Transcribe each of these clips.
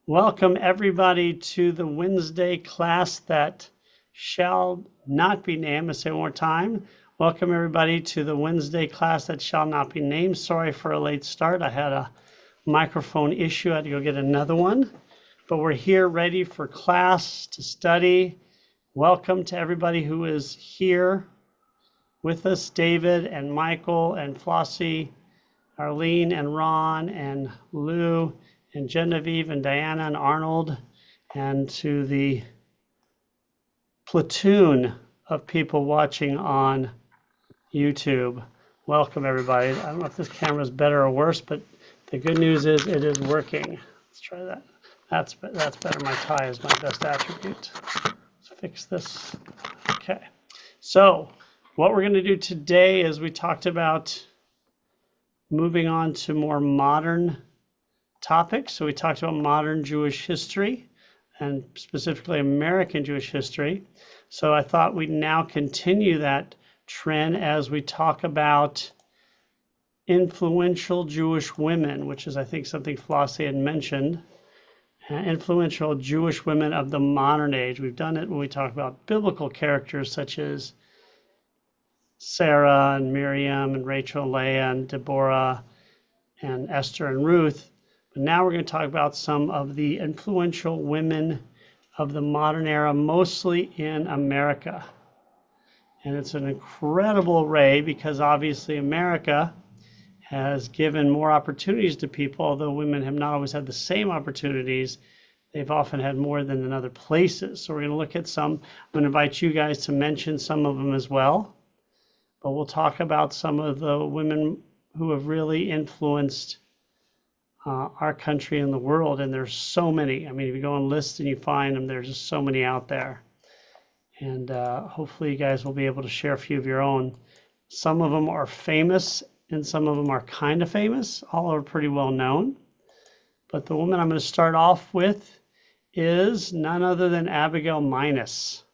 Welcome everybody to the Wednesday class that shall not be named. Let's say it one more time. Welcome everybody to the Wednesday class that shall not be named. Sorry for a late start. I had a microphone issue. I had to go get another one. But we're here ready for class to study. Welcome to everybody who is here with us, David and Michael and Flossie, Arlene and Ron and Lou and Genevieve and Diana and Arnold, and to the platoon of people watching on YouTube. Welcome everybody. I don't know if this camera is better or worse, but the good news is it is working. Let's try that. That's better. My tie is my best attribute. Let's fix this. Okay. So what we're going to do today is we talked about moving on to more modern topics. So we talked about modern Jewish history and specifically American Jewish history. So I thought we'd now continue that trend as we talk about influential Jewish women, which is I think something Flossie had mentioned. Influential Jewish women of the modern age. We've done it when we talk about biblical characters such as Sarah and Miriam and Rachel and Leah and Deborah and Esther and Ruth. But now we're going to talk about some of the influential women of the modern era, mostly in America. And it's an incredible array because obviously America has given more opportunities to people, although women have not always had the same opportunities. They've often had more than in other places. So we're going to look at some. I'm going to invite you guys to mention some of them as well. But we'll talk about some of the women who have really influenced our country and the world, and there's so many. I mean, if you go on lists and you find them, there's just so many out there. And hopefully you guys will be able to share a few of your own. Some of them are famous and some of them are kind of famous. All are pretty well known. But the woman I'm going to start off with is none other than Abigail Minus.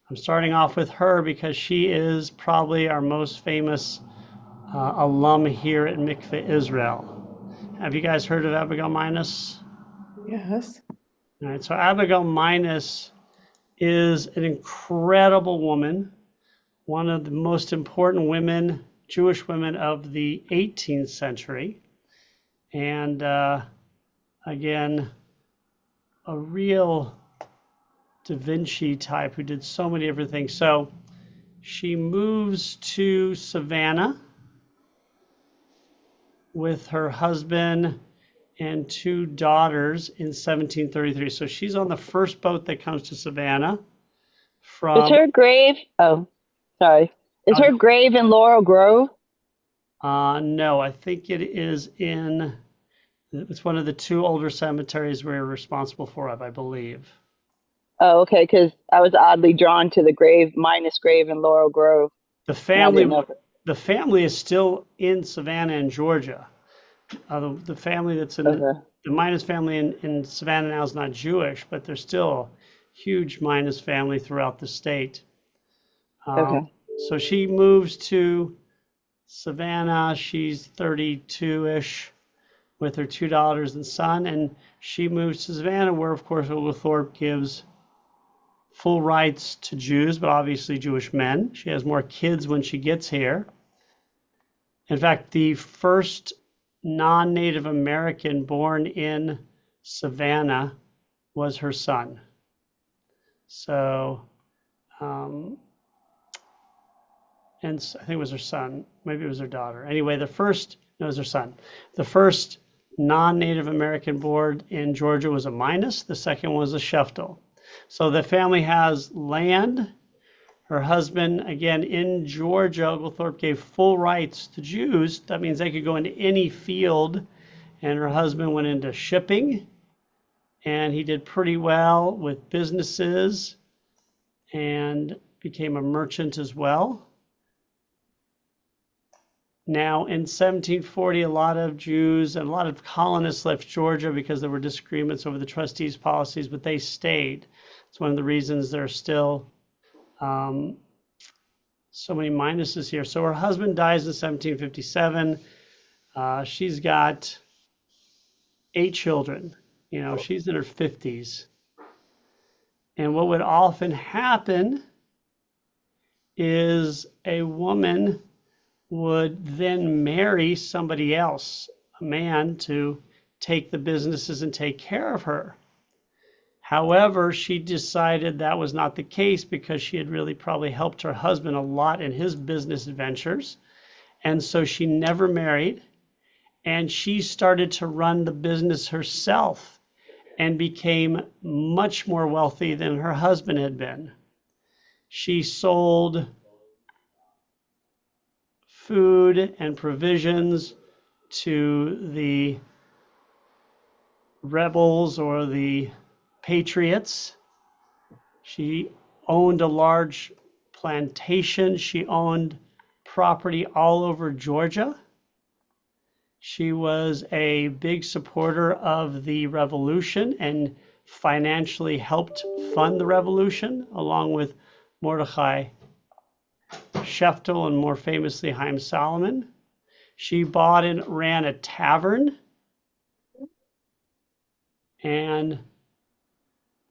I'm starting off with her because she is probably our most famous alum here at Mikveh Israel. Have you guys heard of Abigail Minus? Yes. All right, so Abigail Minus is an incredible woman, one of the most important women, Jewish women of the 18th century. And again, a real Da Vinci type who did so many different things. So she moves to Savannah with her husband and two daughters in 1733. So she's on the first boat that comes to Savannah Is her grave? Oh, sorry. Is her grave in Laurel Grove? No, I think it's one of the two older cemeteries we're responsible for, I believe. Oh, okay, because I was oddly drawn to the Minus grave in Laurel Grove. The family is still in Savannah in Georgia. The family that's in the Minus family in Savannah now is not Jewish, but there's still a huge Minus family throughout the state. So she moves to Savannah. She's 32-ish with her two daughters and son, and she moves to Savannah, where of course Oglethorpe gives full rights to Jews, but obviously Jewish men. She has more kids when she gets here. In fact, the first non-Native American born in Savannah was her son. So, and I think it was her son, maybe it was her daughter. Anyway, it was her son. The first non-Native American born in Georgia was a Minus. The second was a Sheftel. So the family has land. Her husband, again, in Georgia, Oglethorpe gave full rights to Jews. That means they could go into any field. And her husband went into shipping. And he did pretty well with businesses and became a merchant as well. Now, in 1740, a lot of Jews and a lot of colonists left Georgia because there were disagreements over the trustees' policies, but they stayed. It's one of the reasons there's still so many minuses here. So her husband dies in 1757. She's got 8 children. You know, she's in her 50s. And what would often happen is a woman would then marry somebody else, a man, to take the businesses and take care of her. However, she decided that was not the case because she had really probably helped her husband a lot in his business adventures. And so she never married, and she started to run the business herself and became much more wealthy than her husband had been. She sold food and provisions to the rebels or the patriots. She owned a large plantation. She owned property all over Georgia. She was a big supporter of the revolution and financially helped fund the revolution, along with Mordechai Sheftel and more famously Haim Salomon. She bought and ran a tavern, and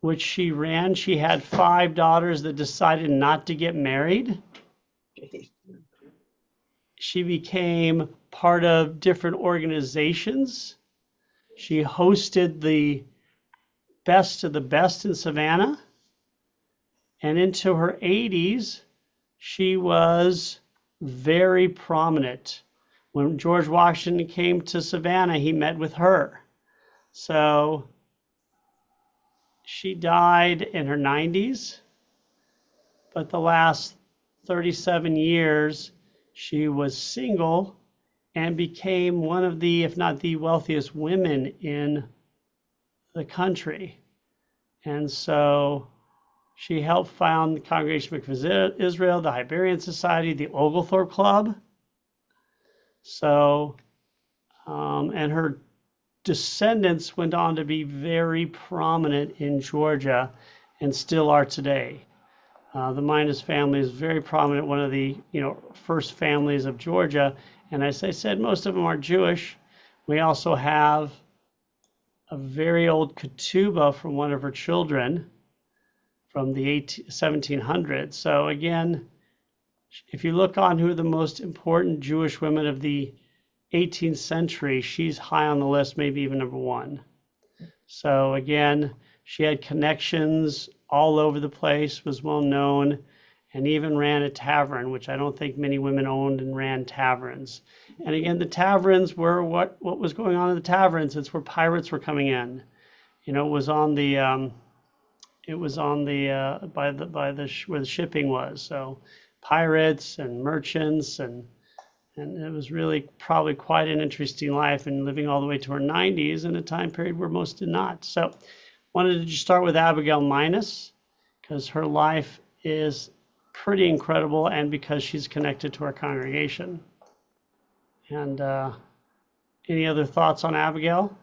which she ran. She had 5 daughters that decided not to get married. She became part of different organizations. She hosted the best of the best in Savannah. And into her 80s, she was very prominent. When George Washington came to Savannah, he met with her. So she died in her 90s, but the last 37 years, she was single and became one of the, if not the wealthiest women in the country. And so she helped found the Congregation of Israel, the Hibernian Society, the Oglethorpe Club. So, and her descendants went on to be very prominent in Georgia and still are today. The Minus family is very prominent, one of the first families of Georgia. And as I said, most of them are Jewish. We also have a very old ketubah from one of her children from the 1700s. So again, if you look on who are the most important Jewish women of the 18th century, she's high on the list, maybe even number 1. So again, she had connections all over the place, was well known, and even ran a tavern, which I don't think many women owned and ran taverns. And again, the taverns were what was going on in the taverns. It's where pirates were coming in. It was on the by the where the shipping was. So pirates and merchants, and it was really probably quite an interesting life, and living all the way to her 90s in a time period where most did not. So wanted to just start with Abigail Minus because her life is pretty incredible, and because she's connected to our congregation. And any other thoughts on Abigail?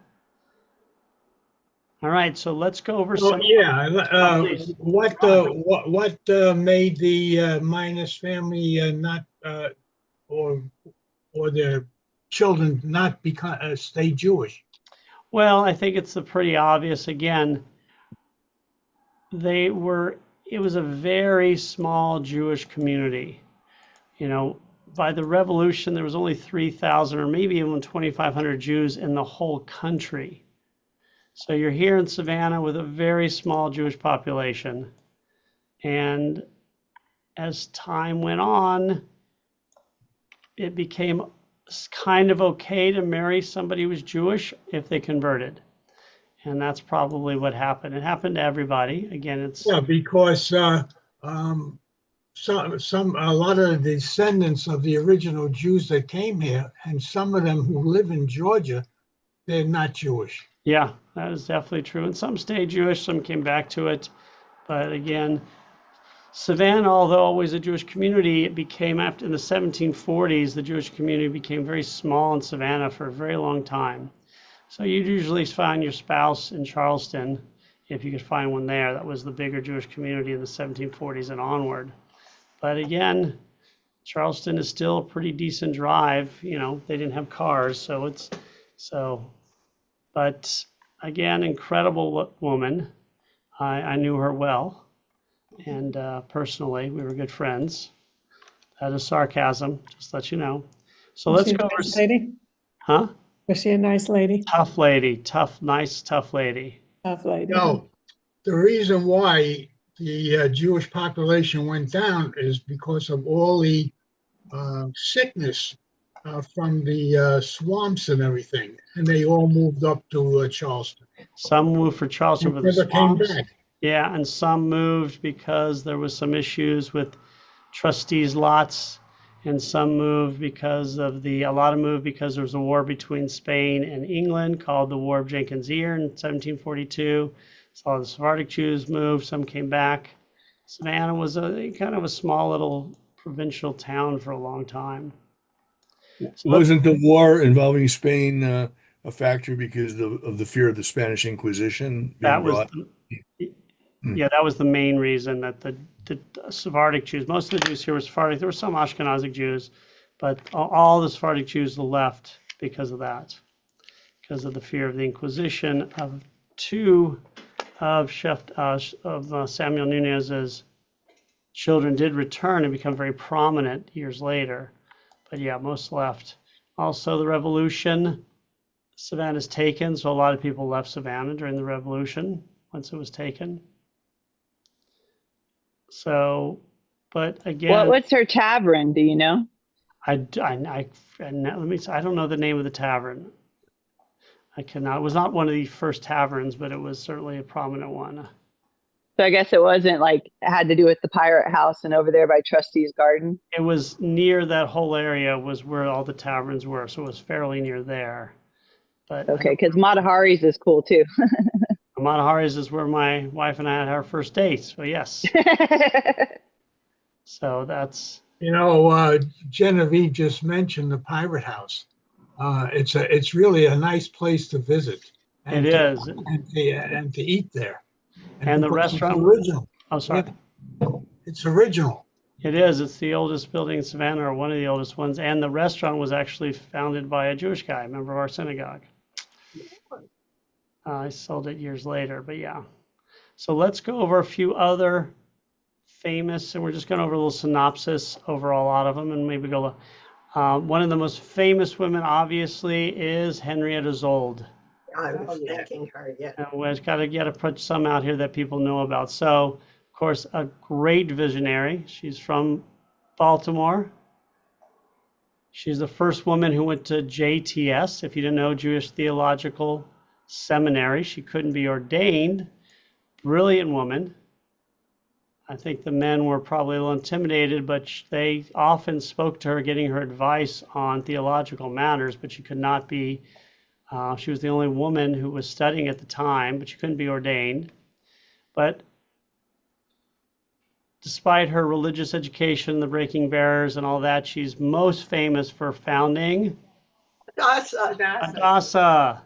All right, so let's go over some. What made the Minus family not or their children not stay Jewish? Well, I think it's pretty obvious. Again, it was a very small Jewish community. By the revolution, there was only 3,000 or maybe even 2,500 Jews in the whole country. So you're here in Savannah with a very small Jewish population. And as time went on, it became kind of okay to marry somebody who was Jewish if they converted. And that's probably what happened. It happened to everybody. Again, because a lot of the descendants of the original Jews that came here, and some of them who live in Georgia, they're not Jewish. Yeah, that is definitely true. And some stayed Jewish, some came back to it. But again, Savannah, although always a Jewish community, it became in the 1740s, the Jewish community became very small in Savannah for a very long time. So you'd usually find your spouse in Charleston, if you could find one there. That was the bigger Jewish community in the 1740s and onward. But again, Charleston is still a pretty decent drive. They didn't have cars, but again, incredible woman. I knew her well, and personally, we were good friends. That is sarcasm, just to let you know. So Was let's she a go over. nice lady? Huh? Was she a nice lady? Tough lady, tough, nice, tough lady. Tough lady. No, the reason why the Jewish population went down is because of all the sickness from the swamps and everything, and they all moved up to Charleston. Some moved for Charleston And for the never came swamps. back. Yeah, and some moved because there was some issues with trustees' lots, and some moved because of a lot of moved because there was a war between Spain and England called the War of Jenkins' Ear in 1742. So all the Sephardic Jews moved, some came back. Savannah was a kind of a small little provincial town for a long time. So Wasn't the war involving Spain a factor because of the fear of the Spanish Inquisition that being was brought? yeah, that was the main reason that the Sephardic Jews, most of the Jews here were Sephardic. There were some Ashkenazic Jews, but all the Sephardic Jews left because of that, because of the fear of the Inquisition. Of two of Samuel Nunez's children did return and become very prominent years later. But yeah, most left. Also, the Revolution, Savannah's taken, so a lot of people left Savannah during the Revolution once it was taken. So, but again, What's her tavern? Do you know? let me. I don't know the name of the tavern. I cannot. It was not one of the first taverns, but it was certainly a prominent one. So I guess it wasn't like it had to do with the Pirate House and over there by Trustee's Garden. It was near that whole area was where all the taverns were, so it was fairly near there. But Okay, because Matahari's is cool too. Matahari's is where my wife and I had our first date. So yes. So that's. You know, Genevieve just mentioned the Pirate House. It's really a nice place to visit. It is. And to eat there. And the because restaurant. It's original. Oh, sorry. It's original. It is. It's the oldest building in Savannah, or one of the oldest ones. And the restaurant was actually founded by a Jewish guy, a member of our synagogue. I sold it years later, but yeah. So let's go over a few other famous, and we're just going over a little synopsis over a lot of them, and maybe go. One of the most famous women, obviously, is Henrietta Zold. I was thanking her, yeah. And we've got to put some out here that people know about. So, of course, a great visionary. She's from Baltimore. She's the first woman who went to JTS, if you didn't know, Jewish Theological Seminary. She couldn't be ordained. Brilliant woman. I think the men were probably a little intimidated, but they often spoke to her, getting her advice on theological matters, but she could not be. She was the only woman who was studying at the time, but she couldn't be ordained. But despite her religious education, the breaking barriers and all that, she's most famous for founding Hadassah,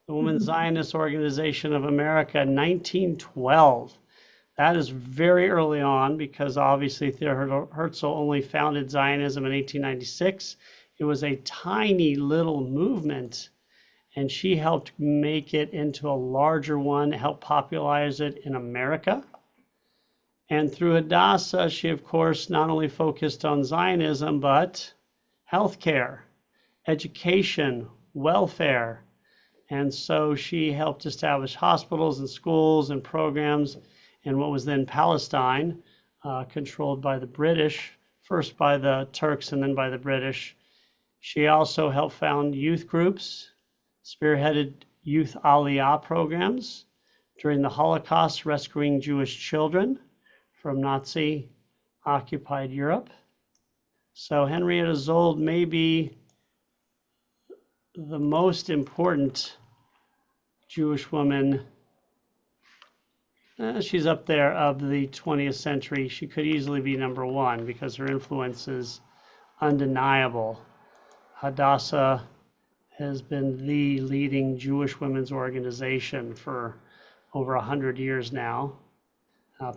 the Women's Zionist Organization of America, in 1912. That is very early on because obviously Theodor Herzl only founded Zionism in 1896. It was a tiny little movement, and she helped make it into a larger one, helped popularize it in America. And through Hadassah, she, of course, not only focused on Zionism, but healthcare, education, welfare. And so she helped establish hospitals and schools and programs in what was then Palestine, controlled by the British, first by the Turks and then by the British. She also helped found youth groups, spearheaded youth Aliyah programs during the Holocaust, rescuing Jewish children from Nazi-occupied Europe. So Henrietta Zold may be the most important Jewish woman. She's up there of the 20th century. She could easily be number one because her influence is undeniable. Hadassah has been the leading Jewish women's organization for over 100 years now.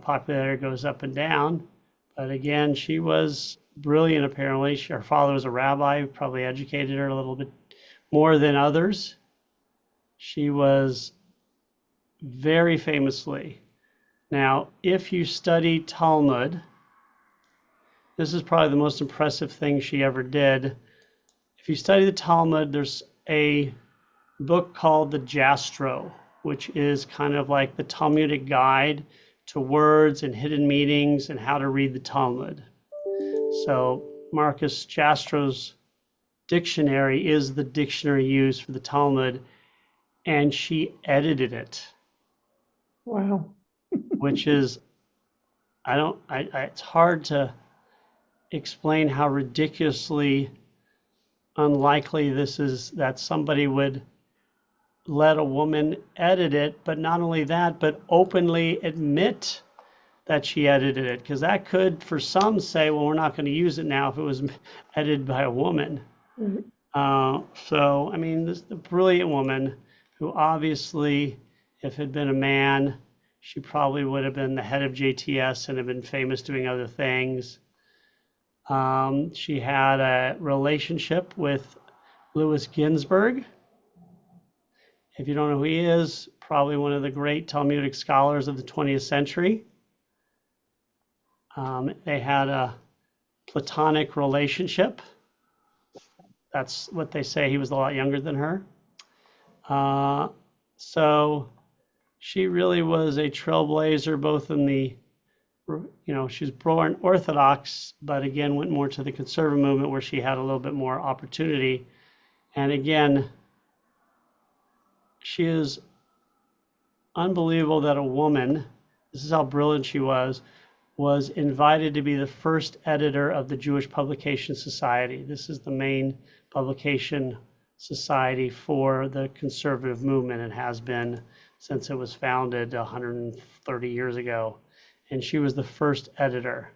Popularity goes up and down, but again, she was brilliant apparently. Her father was a rabbi, who probably educated her a little bit more than others. She was very famously. Now, if you study Talmud, this is probably the most impressive thing she ever did. If you study the Talmud, there's a book called the Jastro, which is kind of like the Talmudic guide to words and hidden meanings and how to read the Talmud. So Marcus Jastro's dictionary is the dictionary used for the Talmud, and she edited it. Wow. Which is, it's hard to explain how ridiculously unlikely this is, that somebody would let a woman edit it, but not only that, but openly admit that she edited it, because that could, for some, say, well, we're not going to use it now if it was edited by a woman. So, I mean, this is a brilliant woman who obviously, if it had been a man, she probably would have been the head of JTS and have been famous doing other things. She had a relationship with Louis Ginsburg. If you don't know who he is, probably one of the great Talmudic scholars of the 20th century. They had a platonic relationship. That's what they say. He was a lot younger than her. So she really was a trailblazer, both in the, she was born Orthodox, but again, went more to the conservative movement where she had a little bit more opportunity. And again, she is unbelievable that a woman, this is how brilliant she was invited to be the first editor of the Jewish Publication Society. This is the main publication society for the conservative movement. It has been since it was founded 130 years ago. And she was the first editor.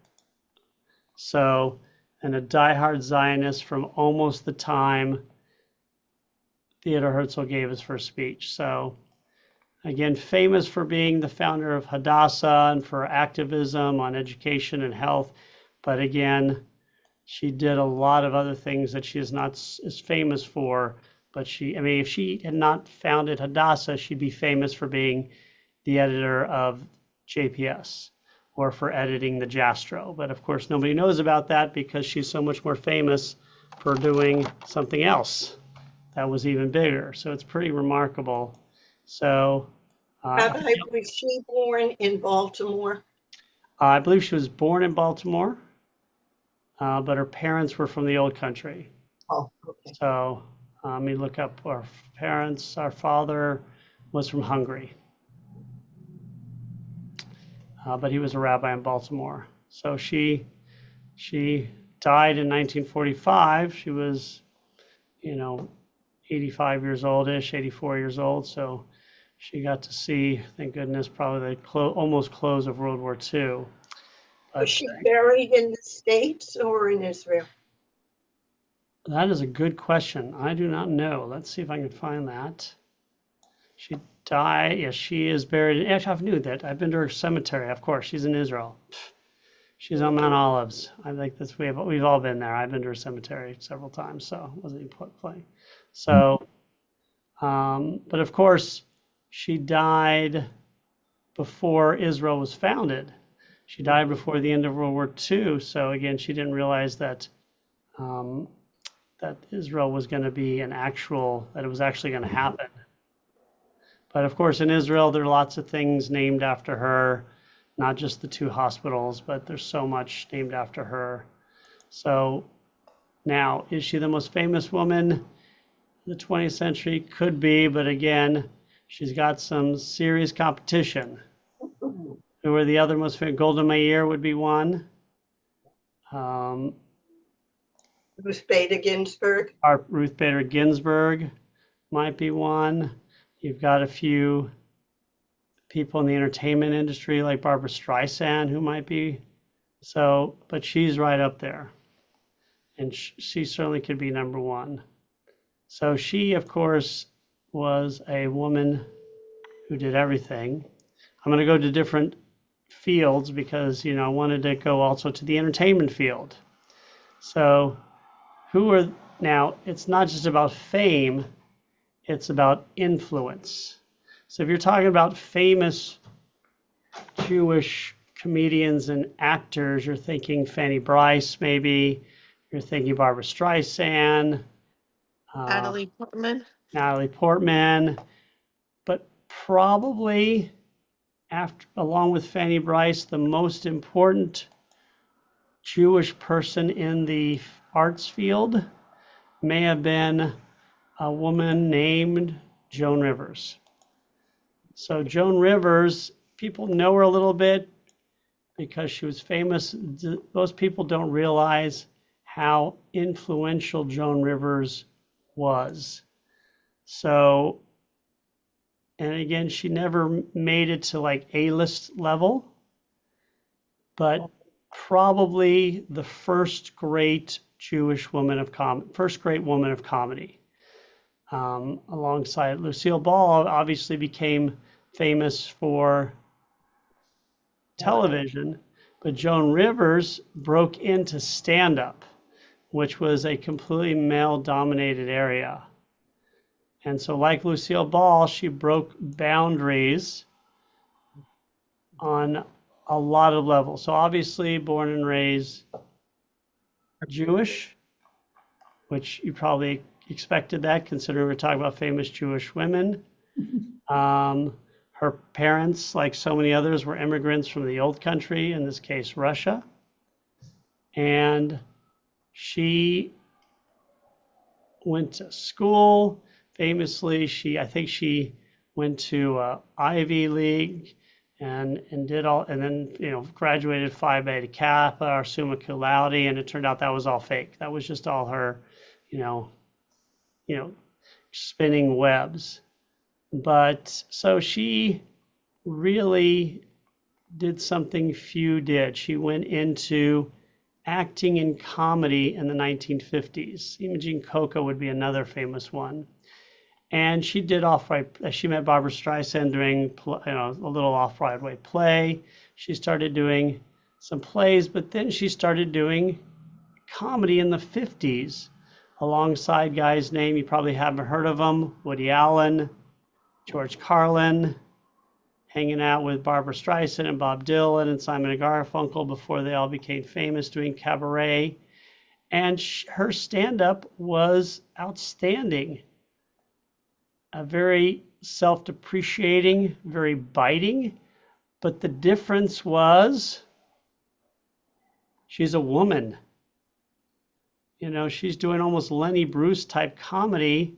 So, and a diehard Zionist from almost the time Theodor Herzl gave his first speech. So, again, famous for being the founder of Hadassah and for activism on education and health. But again, she did a lot of other things that she is not as famous for. But if she had not founded Hadassah, she'd be famous for being the editor of JPS or for editing the Jastro. But of course, nobody knows about that because she's so much more famous for doing something else that was even bigger. So it's pretty remarkable. So, Rabbi, was she born in Baltimore? I believe she was born in Baltimore, but her parents were from the old country. Oh, okay. So let me look up our parents. Our father was from Hungary, but he was a rabbi in Baltimore. So she died in 1945. She was, 85 years oldish, 84 years old. So she got to see, thank goodness, probably the almost close of World War II. Was she buried in the States or in Israel? That is a good question. I do not know. Let's see if I can find that. She died, yes, she is buried. Actually, I knew that. I've been to her cemetery, of course. She's in Israel. She's on Mount Olives. I think that's, we've all been there. I've been to her cemetery several times, so it wasn't even playing. So, but of course, she died before Israel was founded. She died before the end of World War II. So again, she didn't realize that that Israel was going to be that it was actually going to happen. But of course, in Israel, there are lots of things named after her, not just the 2 hospitals, but there's so much named after her. So now, is she the most famous woman in the 20th century? Could be, but again, she's got some serious competition. Who are the other most famous? Golda Meir would be one. Ruth Bader Ginsburg. Ruth Bader Ginsburg might be one. You've got a few people in the entertainment industry like Barbara Streisand who might be. So, but she's right up there. And she certainly could be number 1. So she, of course, was a woman who did everything. I'm going to go to different fields because, I wanted to go also to the entertainment field. So now it's not just about fame, it's about influence. So if you're talking about famous Jewish comedians and actors, you're thinking Fanny Brice, maybe. You're thinking Barbara Streisand, Natalie Portman. Natalie Portman, but probably along with Fanny Brice, the most important Jewish person in the arts field may have been a woman named Joan Rivers. So Joan Rivers, people know her a little bit because she was famous. Most people don't realize how influential Joan Rivers was. So, and again, she never made it to like A-list level, but probably the first great Jewish woman of first great woman of comedy. Alongside Lucille Ball, obviously became famous for television, but Joan Rivers broke into stand-up, which was a completely male-dominated area. And so like Lucille Ball, she broke boundaries on a lot of levels. So obviously born and raised Jewish, which you probably expected that considering we're talking about famous Jewish women. Her parents, like so many others, were immigrants from the old country, in this case, Russia. And she went to school. Famously, I think she went to Ivy League and did all, and then graduated Phi Beta Kappa or Summa Cum Laude, and it turned out that was all fake. That was just all her, spinning webs. But so she really did something few did. She went into acting in comedy in the 1950s. Imogene Coca would be another famous one. And she did she met Barbara Streisand doing a little off-Broadway play. She started doing some plays, but then she started doing comedy in the 50s alongside guys named, you probably haven't heard of them, Woody Allen, George Carlin, hanging out with Barbara Streisand and Bob Dylan and Simon and Garfunkel before they all became famous doing cabaret. And her stand-up was outstanding. Very self-depreciating, very biting. But the difference was she's a woman. She's doing almost Lenny Bruce type comedy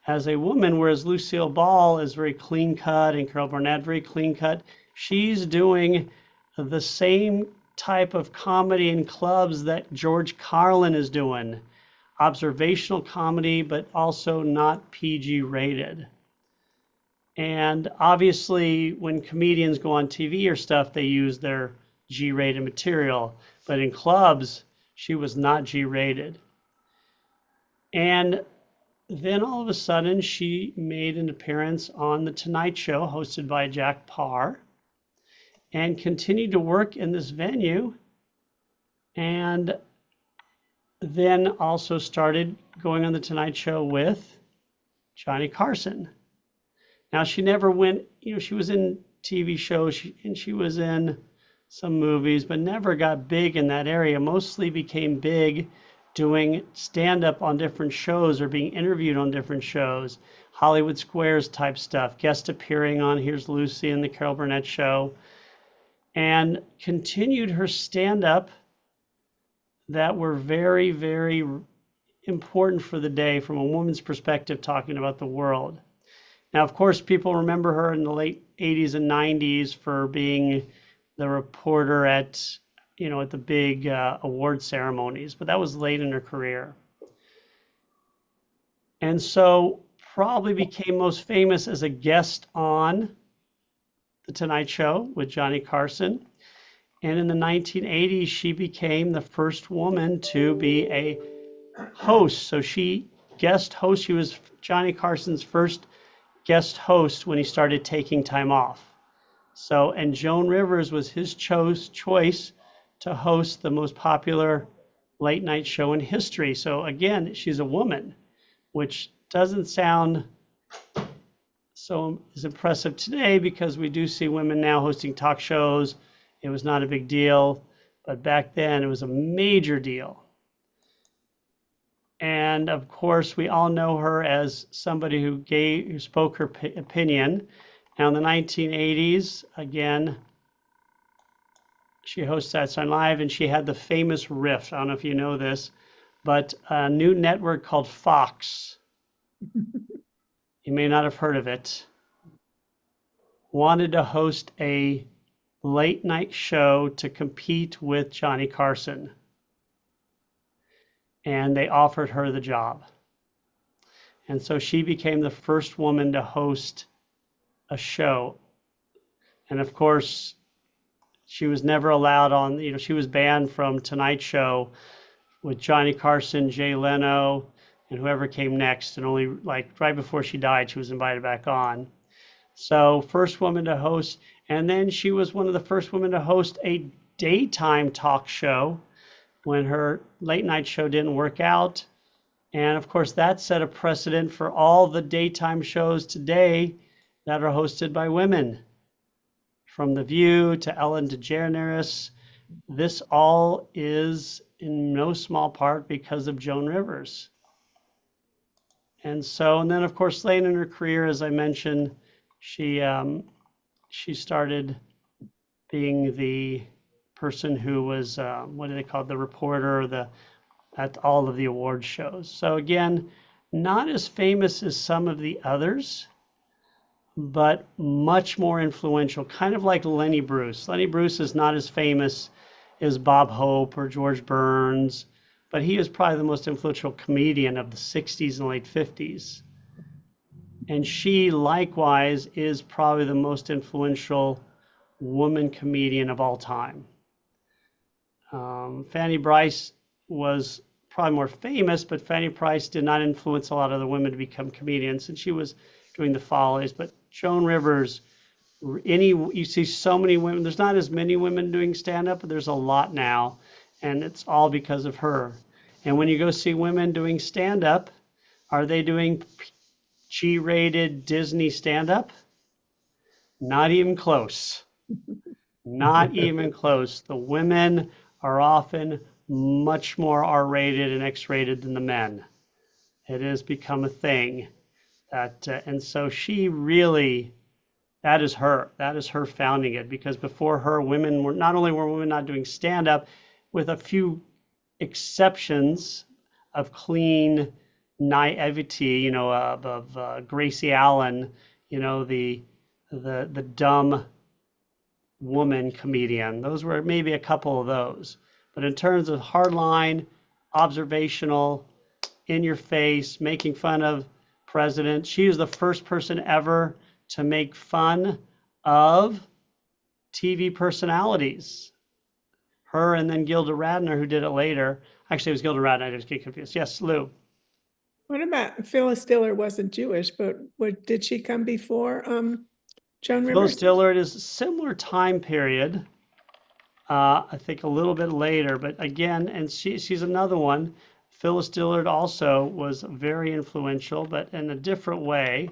as a woman, whereas Lucille Ball is very clean cut and Carol Burnett very clean cut. She's doing the same type of comedy in clubs that George Carlin is doing. Observational comedy, but also not PG rated. And obviously when comedians go on TV or stuff, they use their G-rated material, but in clubs, she was not G-rated. And then all of a sudden, she made an appearance on The Tonight Show, hosted by Jack Paar, and continued to work in this venue, and then also started going on The Tonight Show with Johnny Carson. Now, she never went, she was in TV shows, and she was in some movies, but never got big in that area, mostly became big doing stand-up on different shows or being interviewed on different shows, Hollywood Squares type stuff, guest appearing on Here's Lucy and the Carol Burnett Show, and continued her stand-up that were very, very important for the day from a woman's perspective, talking about the world. Now, of course, people remember her in the late 80s and 90s for being the reporter at the big award ceremonies, but that was late in her career. And so probably became most famous as a guest on The Tonight Show with Johnny Carson. And in the 1980s, she became the first woman to be a host. So she guest host. She was Johnny Carson's first guest host when he started taking time off. So, and Joan Rivers was his choice to host the most popular late night show in history. So again, she's a woman, which doesn't sound so is impressive today because we do see women now hosting talk shows. It was not a big deal, but back then it was a major deal. And of course, we all know her as somebody who spoke her opinion. Now in the 1980s, again, she hosted Saturday Night Live, and she had the famous riff. I don't know if you know this, but a new network called Fox, you may not have heard of it, wanted to host a late night show to compete with Johnny Carson. And they offered her the job. And so she became the first woman to host a show. And of course, she was never allowed on, she was banned from Tonight Show with Johnny Carson, Jay Leno, and whoever came next. And only like right before she died, she was invited back on. So first woman to host. And then she was one of the first women to host a daytime talk show when her late night show didn't work out. And of course, that set a precedent for all the daytime shows today that are hosted by women. From The View to Ellen DeGeneres, this all is in no small part because of Joan Rivers. And then of course, late in her career, as I mentioned, she started being the person who was, what do they call it, the reporter, at all of the award shows. So again, not as famous as some of the others, but much more influential, kind of like Lenny Bruce. Lenny Bruce is not as famous as Bob Hope or George Burns, but he is probably the most influential comedian of the 60s and late 50s. And she likewise is probably the most influential woman comedian of all time. Fanny Brice was probably more famous, but Fanny Brice did not influence a lot of other women to become comedians, and she was doing the Follies. But Joan Rivers, you see so many women. There's not as many women doing stand-up, but there's a lot now, and it's all because of her. And when you go see women doing stand-up, are they doing G-rated Disney stand-up? Not even close. Not even close. The women are often much more R-rated and X-rated than the men. It has become a thing. And so she really, that is her founding it, because before her, women were not not doing stand-up, with a few exceptions of clean naivety, of Gracie Allen, the dumb woman comedian. Those were maybe a couple of those. But in terms of hardline, observational, in your face, making fun of president, she was the first person ever to make fun of TV personalities. Her and then Gilda Radner, who did it later. Actually, it was Gilda Radner. I just get confused. Yes, Lou. What about Phyllis Dillard? Wasn't Jewish, but did she come before Joan Rivers? Phyllis Dillard is a similar time period. I think a little bit later, but again, and she's another one. Phyllis Dillard also was very influential, but in a different way.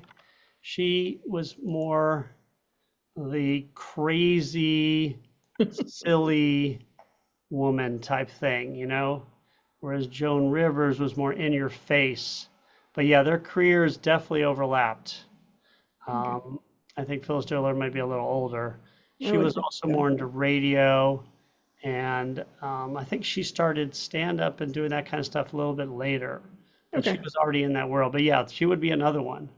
She was more the crazy, silly woman type thing, whereas Joan Rivers was more in your face. But yeah, their careers definitely overlapped. I think Phyllis Dillard might be a little older. She was also more into radio, and I think she started stand-up and doing that kind of stuff a little bit later. But she was already in that world. But yeah, she would be another one.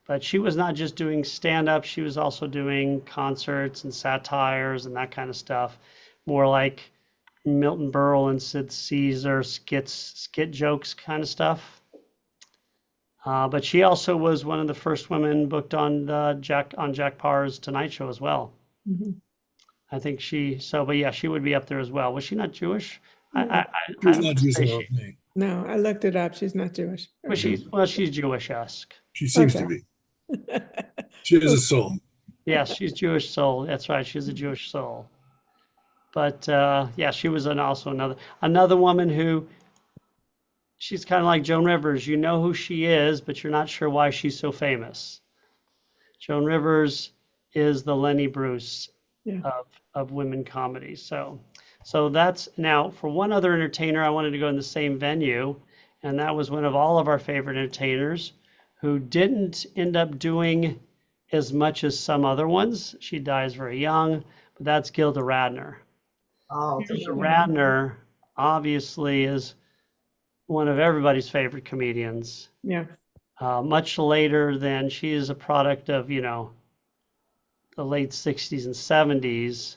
But she was not just doing stand-up, she was also doing concerts and satires and that kind of stuff. More like Milton Berle and Sid Caesar, skit jokes kind of stuff. But she also was one of the first women booked on Jack Parr's Tonight Show as well. Mm-hmm. I think she would be up there as well. Was she not Jewish? She's not Jewish. No, I looked it up. She's not Jewish. Well, she's Jewish-esque. She seems to be. She has a soul. Yes, she's Jewish soul. That's right. She's a Jewish soul. But she was also another woman who, she's kind of like Joan Rivers. You know who she is, but you're not sure why she's so famous. Joan Rivers is the Lenny Bruce Yeah. of women comedies. So that's now for one other entertainer. I wanted to go in the same venue, and that was one of all of our favorite entertainers who didn't end up doing as much as some other ones. She dies very young, but that's Gilda Radner. Oh, Gilda Radner obviously is one of everybody's favorite comedians. Yeah. Much later than she is a product of, the late 60s and 70s,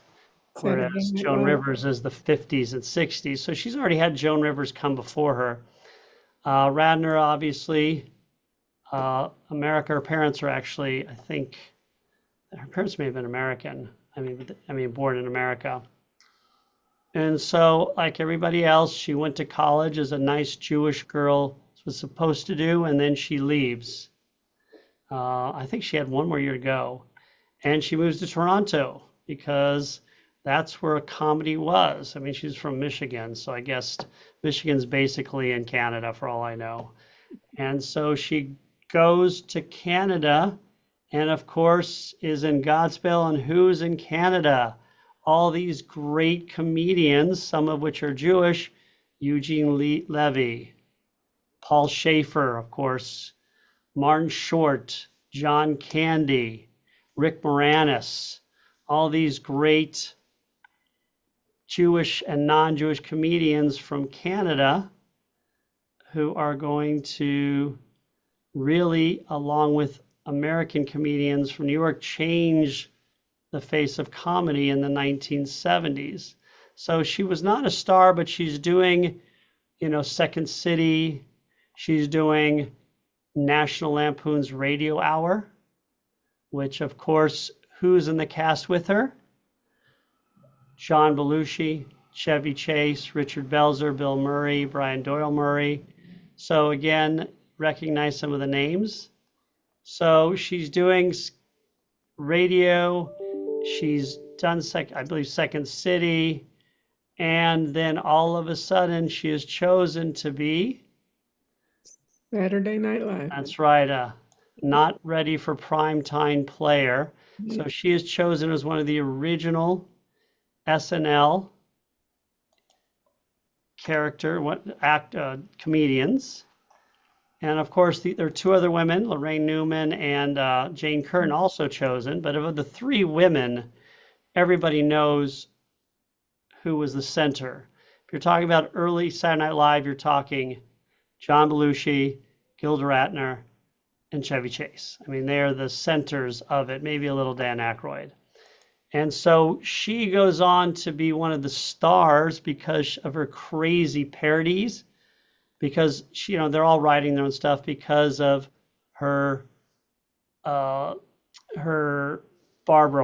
whereas Saturday Night Joan Live. Rivers is the 50s and 60s. So she's already had Joan Rivers come before her. Radner, obviously, America, her parents are actually, I think, her parents may have been American. I mean, born in America. And so, like everybody else, she went to college as a nice Jewish girl was supposed to do, and then she leaves. I think she had one more year to go. And she moves to Toronto because that's where a comedy was. I mean, she's from Michigan, so I guess Michigan's basically in Canada for all I know. And so she goes to Canada and, of course, is in Godspell. And who's in Canada? All these great comedians, some of which are Jewish: Eugene Levy, Paul Schaefer, of course, Martin Short, John Candy, Rick Moranis, all these great Jewish and non-Jewish comedians from Canada who are going to really, along with American comedians from New York, change the face of comedy in the 1970s. So she was not a star, but she's doing, Second City. She's doing National Lampoon's Radio Hour, which, of course, who's in the cast with her? John Belushi, Chevy Chase, Richard Belzer, Bill Murray, Brian Doyle Murray. So again, recognize some of the names. So she's doing radio. She's done, I believe, Second City. And then all of a sudden, she is chosen to be Saturday Night Live. That's right. Not ready for prime time player. So she is chosen as one of the original SNL comedians. And of course, there are two other women, Lorraine Newman and Jane Curtin, also chosen. But of the three women, everybody knows who was the center. If you're talking about early Saturday Night Live, you're talking John Belushi, Gilda Radner, and Chevy Chase. I mean, they are the centers of it, maybe a little Dan Aykroyd. And so she goes on to be one of the stars because of her crazy parodies, because she, they're all writing their own stuff, because of her Barbara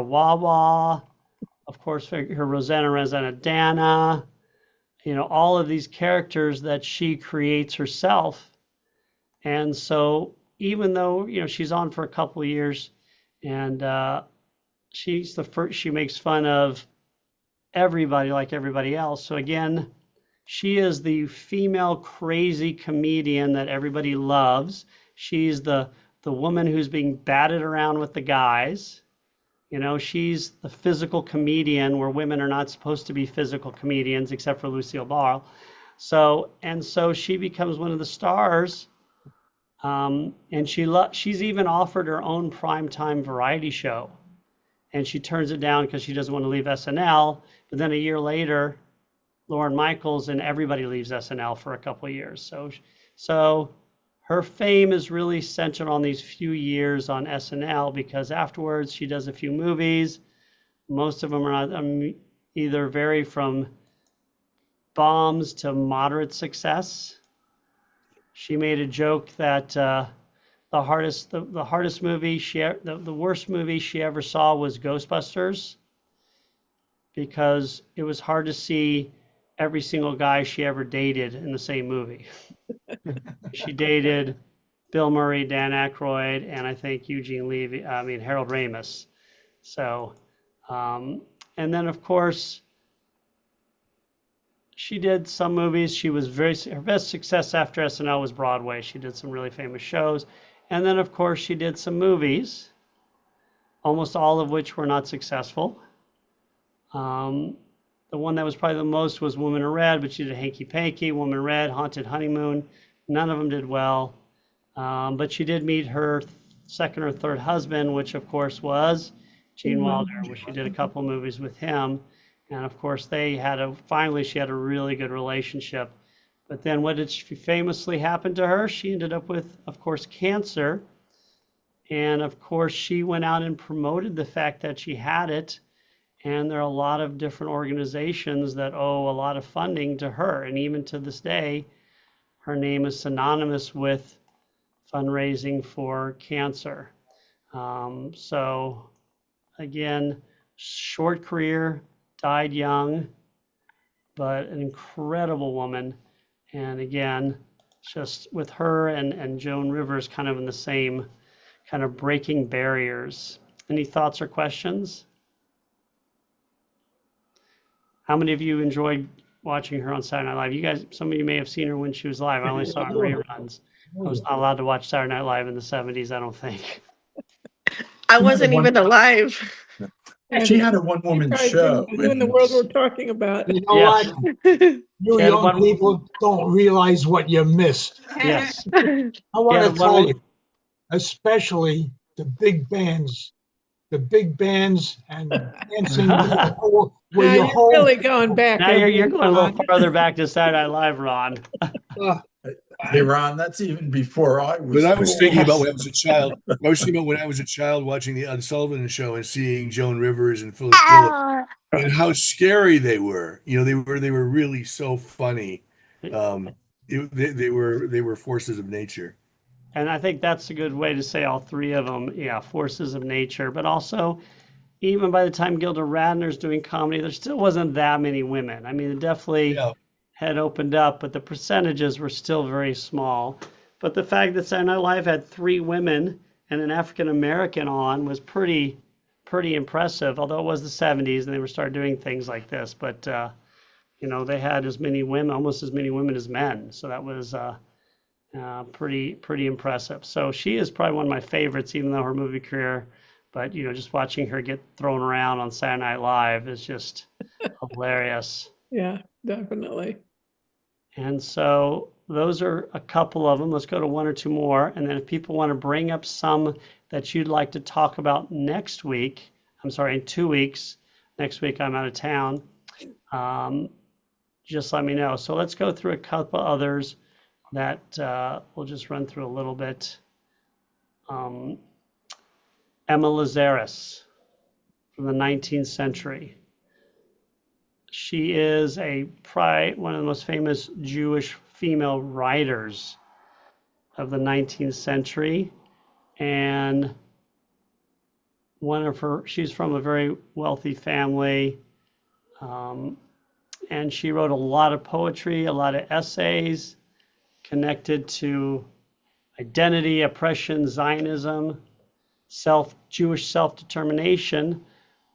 Wawa, of course, her Rosanna Dana, all of these characters that she creates herself. And so even though, she's on for a couple of years, and she's the first, she makes fun of everybody like everybody else. So again, she is the female crazy comedian that everybody loves. She's the woman who's being batted around with the guys. She's the physical comedian where women are not supposed to be physical comedians except for Lucille Ball. So she becomes one of the stars. And she's even offered her own primetime variety show, and she turns it down because she doesn't want to leave SNL. But then a year later, Lorne Michaels and everybody leaves SNL for a couple of years. So her fame is really centered on these few years on SNL, because afterwards she does a few movies. Most of them are not, either vary from bombs to moderate success. She made a joke that the worst movie she ever saw was Ghostbusters, because it was hard to see every single guy she ever dated in the same movie. She dated Bill Murray, Dan Aykroyd, and I think Harold Ramis. So, and then of course, she did some movies. Her best success after SNL was Broadway. She did some really famous shows. And then, of course, she did some movies. almost all of which were not successful. The one that was probably the most was Woman in Red, but she did Hanky Panky, Woman in Red, Haunted Honeymoon. None of them did well. But she did meet her second or third husband, which of course was Gene Wilder, where she did a couple of movies with him. And of course finally she had a really good relationship. But then what did she famously happen to her? She ended up with, of course, cancer. And of course she went out and promoted the fact that she had it. And there are a lot of different organizations that owe a lot of funding to her. And even to this day, her name is synonymous with fundraising for cancer. So again, short career, died young, but an incredible woman. And again, just with her and Joan Rivers kind of in the same kind of breaking barriers. Any thoughts or questions? How many of you enjoyed watching her on Saturday Night Live? You guys, some of you may have seen her when she was live. I only saw her in reruns. I was not allowed to watch Saturday Night Live in the 70s, I don't think. I wasn't even alive. She had a one-woman show. Who in the world we're talking about? You know Yes. what? You Yeah, young people don't realize what you missed. Yes. I want Yeah, to tell you, especially the big bands and dancing with Now your you're whole, really going back. Now you're going a little Ron. farther back to Saturday Night Live, Ron. Hey, Ron, that's even before I was. But I was born. thinking about when I was a child. I was thinking about when I was a child watching the Ed Sullivan Show and seeing Joan Rivers and Phyllis Diller and how scary they were. You know, they were really so funny. They were forces of nature. And I think that's a good way to say all three of them. Yeah, forces of nature. But also, even by the time Gilda Radner's doing comedy, there still wasn't that many women. I mean, it definitely had opened up, but the percentages were still very small. But the fact that Saturday Night Live had 3 women and an African American on was pretty impressive. Although it was the 70s and they were started doing things like this, but you know, they had as many women, almost as many women as men. So that was pretty impressive. So she is probably one of my favorites, even though her movie career, but you know, just watching her get thrown around on Saturday Night Live is just hilarious. Yeah, definitely. And so those are a couple of them. Let's go to 1 or 2 more. And then if people want to bring up some that you'd like to talk about next week, I'm sorry, in 2 weeks, next week I'm out of town, just let me know. So let's go through a couple others that we'll just run through a little bit. Emma Lazarus from the 19th century. She is one of the most famous Jewish female writers of the 19th century. And she's from a very wealthy family. And she wrote a lot of poetry, a lot of essays connected to identity, oppression, Zionism, Jewish self-determination.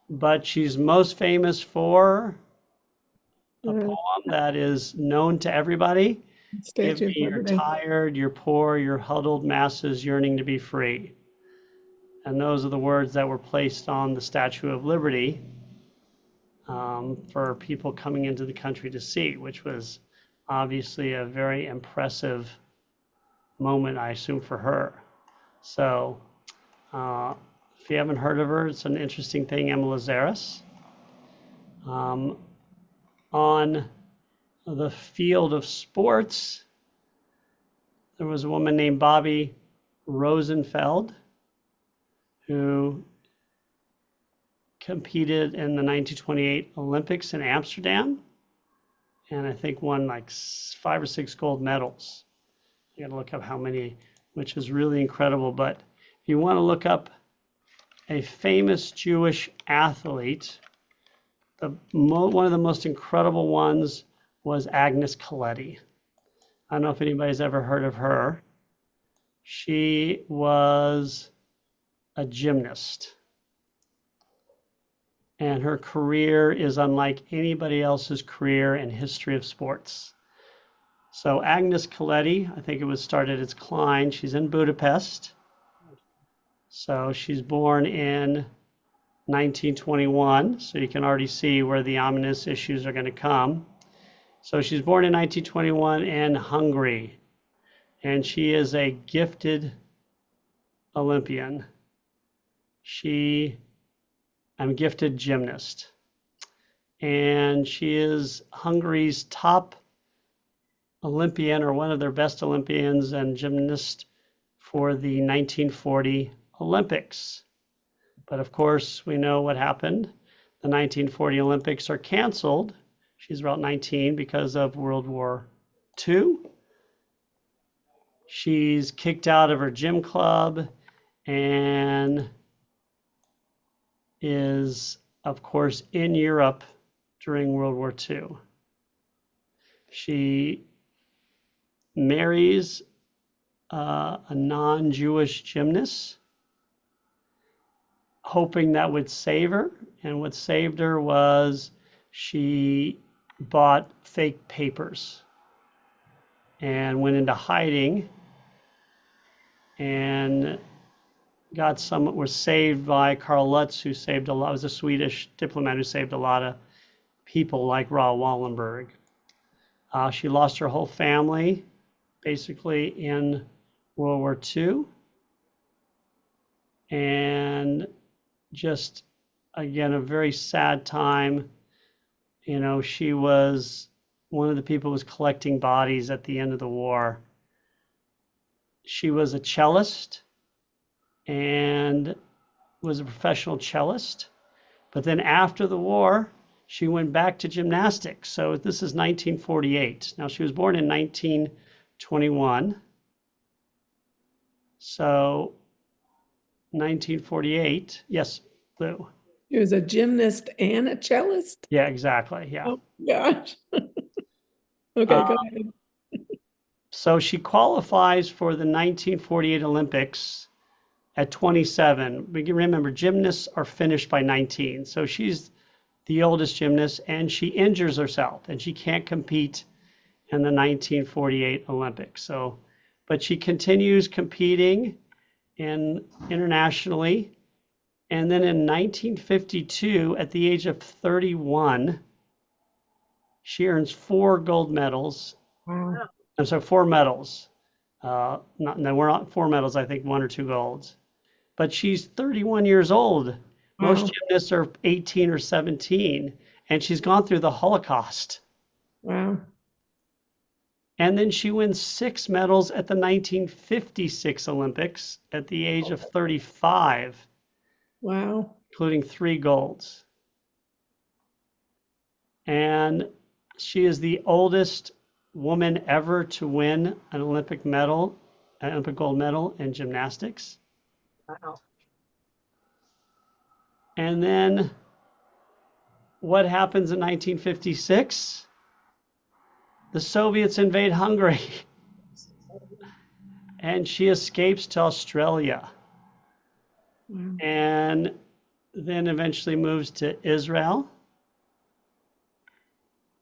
But she's most famous for a poem that is known to everybody. Give me your tired, your poor, your huddled masses yearning to be free. And those are the words that were placed on the Statue of Liberty for people coming into the country to see, which was obviously a very impressive moment, I assume, for her. So if you haven't heard of her, it's an interesting thing, Emma Lazarus. On the field of sports, there was a woman named Bobby Rosenfeld who competed in the 1928 Olympics in Amsterdam, and I think won like 5 or 6 gold medals. You gotta look up how many, which is really incredible. But if you want to look up a famous Jewish athlete, one of the most incredible ones was Agnes Coletti. I don't know if anybody's ever heard of her. She was a gymnast. And her career is unlike anybody else's career in history of sports. So Agnes Coletti, I think it was started as Klein. She's in Budapest. So she's born in 1921. So you can already see where the ominous issues are going to come. So she's born in 1921 in Hungary, and she is a gifted Olympian. I'm gifted gymnast. And she is Hungary's top Olympian, or one of their best Olympians and gymnast for the 1940 Olympics. But of course, we know what happened. The 1940 Olympics are canceled. She's about 19 because of World War II. She's kicked out of her gym club and is, of course, in Europe during World War II. She marries a non-Jewish gymnast, hoping that would save her. And what saved her was she bought fake papers and went into hiding and was saved by Karl Lutz, who saved was a Swedish diplomat who saved a lot of people like Raoul Wallenberg. She lost her whole family basically in World War II. And just, again, a very sad time. You know, she was one of the people who was collecting bodies at the end of the war. She was a cellist and was a professional cellist. But then after the war, she went back to gymnastics. So this is 1948. Now, she was born in 1921. So 1948, yes, Lou. She was a gymnast and a cellist? Yeah, exactly, yeah. Oh, gosh. Okay, go ahead. So she qualifies for the 1948 Olympics at 27. We can remember gymnasts are finished by 19. So she's the oldest gymnast, and she injures herself and she can't compete in the 1948 Olympics. So, but she continues competing internationally. And then in 1952, at the age of 31, she earns 4 gold medals. Wow. I'm sorry, 4 medals. We're not 4 medals, I think 1 or 2 golds. But she's 31 years old. Most Wow. gymnasts are 18 or 17, and she's gone through the Holocaust. Wow. And then she wins 6 medals at the 1956 Olympics at the age of 35, Wow. including 3 golds. And she is the oldest woman ever to win an Olympic gold medal in gymnastics. Wow. And then what happens in 1956? The Soviets invade Hungary and she escapes to Australia Wow. and then eventually moves to Israel.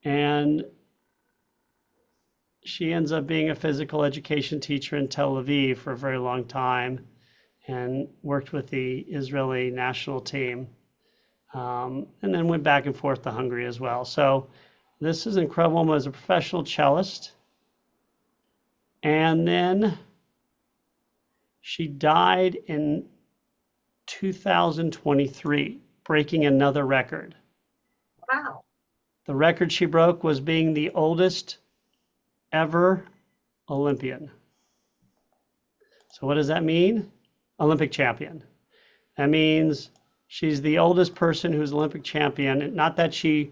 And she ends up being a physical education teacher in Tel Aviv for a very long time and worked with the Israeli national team. And then went back and forth to Hungary as well. So this is an incredible woman as a professional cellist. And then she died in 2023, breaking another record. Wow. The record she broke was being the oldest ever Olympian. So what does that mean? Olympic champion. That means she's the oldest person who's Olympic champion. Not that she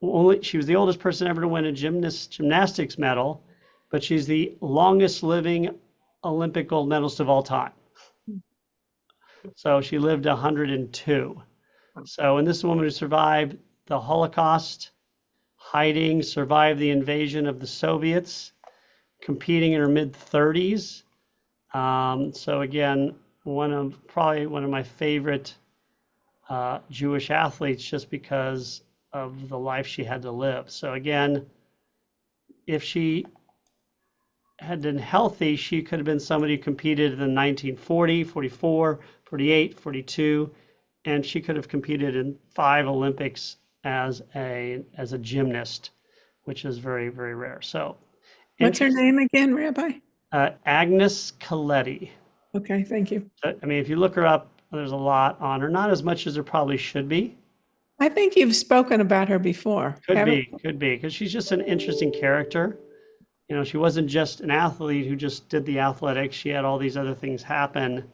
was the oldest person ever to win a gymnastics medal, but she's the longest living Olympic gold medalist of all time. So she lived 102. So, and this is a woman who survived the Holocaust, hiding, survived the invasion of the Soviets, competing in her mid-30s. So again, probably one of my favorite Jewish athletes, just because of the life she had to live. So again, if she had been healthy, she could have been somebody who competed in 1940, 44, 48, 42, and she could have competed in 5 Olympics as a gymnast, which is very, very rare. So, What's her name again, Rabbi? Agnes Coletti. Okay, thank you. I mean, if you look her up, there's a lot on her. Not as much as there probably should be. I think you've spoken about her before. Could be, because she's just an interesting character. You know, she wasn't just an athlete who just did the athletics. She had all these other things happen,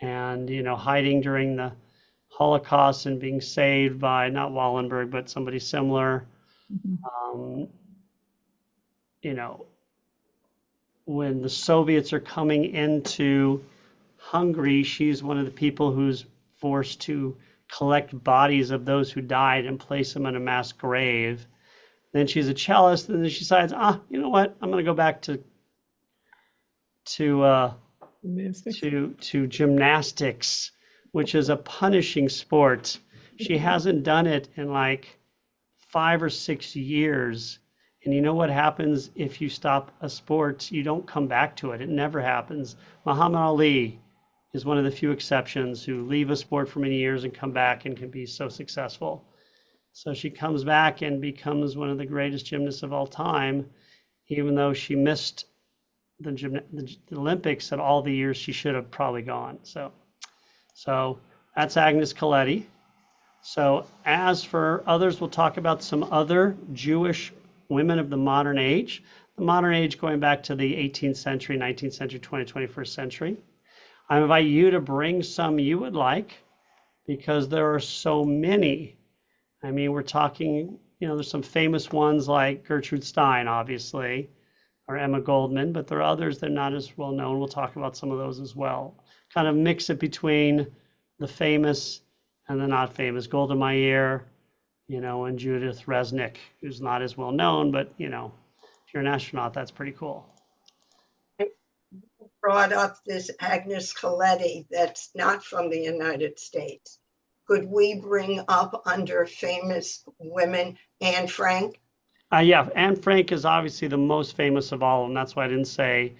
and you know, hiding during the Holocaust and being saved by not Wallenberg but somebody similar. You know, when the Soviets are coming into Hungary, she's one of the people who's forced to collect bodies of those who died and place them in a mass grave. Then she's a cellist, and then she decides, you know what? I'm going to go back to gymnastics, which is a punishing sport. She hasn't done it in like 5 or 6 years. And you know what happens if you stop a sport? You don't come back to it. It never happens. Muhammad Ali is one of the few exceptions who leave a sport for many years and come back and can be so successful. So she comes back and becomes one of the greatest gymnasts of all time, even though she missed the Olympics at all the years she should have probably gone. So that's Agnes Coletti. So as for others, we'll talk about some other Jewish women of the modern age. The modern age going back to the 18th century, 19th century, 20th, 21st century. I invite you to bring some you would like, because there are so many. I mean, we're talking, you know, there's some famous ones like Gertrude Stein, obviously, or Emma Goldman, but there are others that are not as well known. We'll talk about some of those as well. Kind of mix it between the famous and the not famous. Golda Meir, you know, and Judith Resnick, who's not as well known, but, you know, if you're an astronaut, that's pretty cool. Brought up this Agnes Coletti that's not from the United States. Could we bring up under famous women Anne Frank? Yeah, Anne Frank is obviously the most famous of all, and that's why I didn't say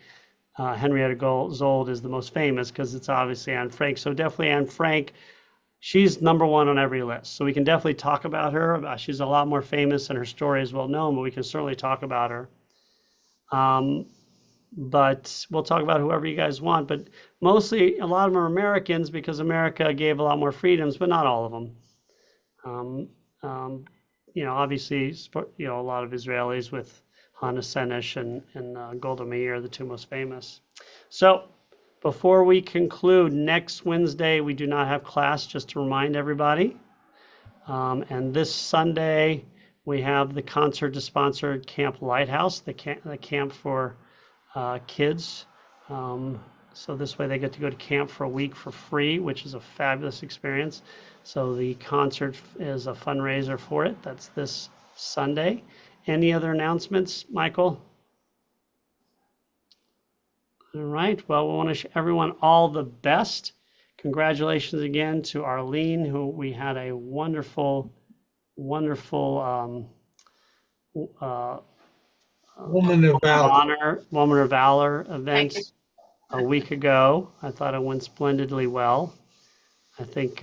Henrietta Zold is the most famous, because it's obviously Anne Frank. So definitely Anne Frank. She's number 1 on every list. So we can definitely talk about her. She's a lot more famous and her story is well known, but we can certainly talk about her. But we'll talk about whoever you guys want. But mostly, a lot of them are Americans because America gave a lot more freedoms, but not all of them. You know, obviously, you know, a lot of Israelis with Hannah Senesh and Golda Meir, the 2 most famous. So before we conclude, next Wednesday, we do not have class, just to remind everybody. And this Sunday, we have the concert to sponsor Camp Lighthouse, the camp for kids. So this way they get to go to camp for a week for free, which is a fabulous experience. So the concert is a fundraiser for it. That's this Sunday. Any other announcements, Michael? All right. Well, we want to wish everyone all the best. Congratulations again to Arlene, who we had a wonderful Woman of Valor. Woman of Valor event a week ago. I thought it went splendidly well. I think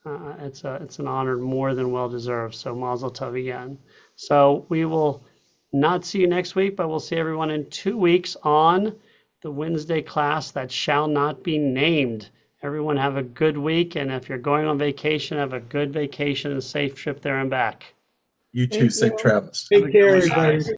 it's an honor more than well deserved. So Mazel Tov again. So we will not see you next week, but we'll see everyone in 2 weeks on the Wednesday class that shall not be named. Everyone have a good week, and if you're going on vacation, have a good vacation and safe trip there and back. You too, safe travels. Take care, everybody.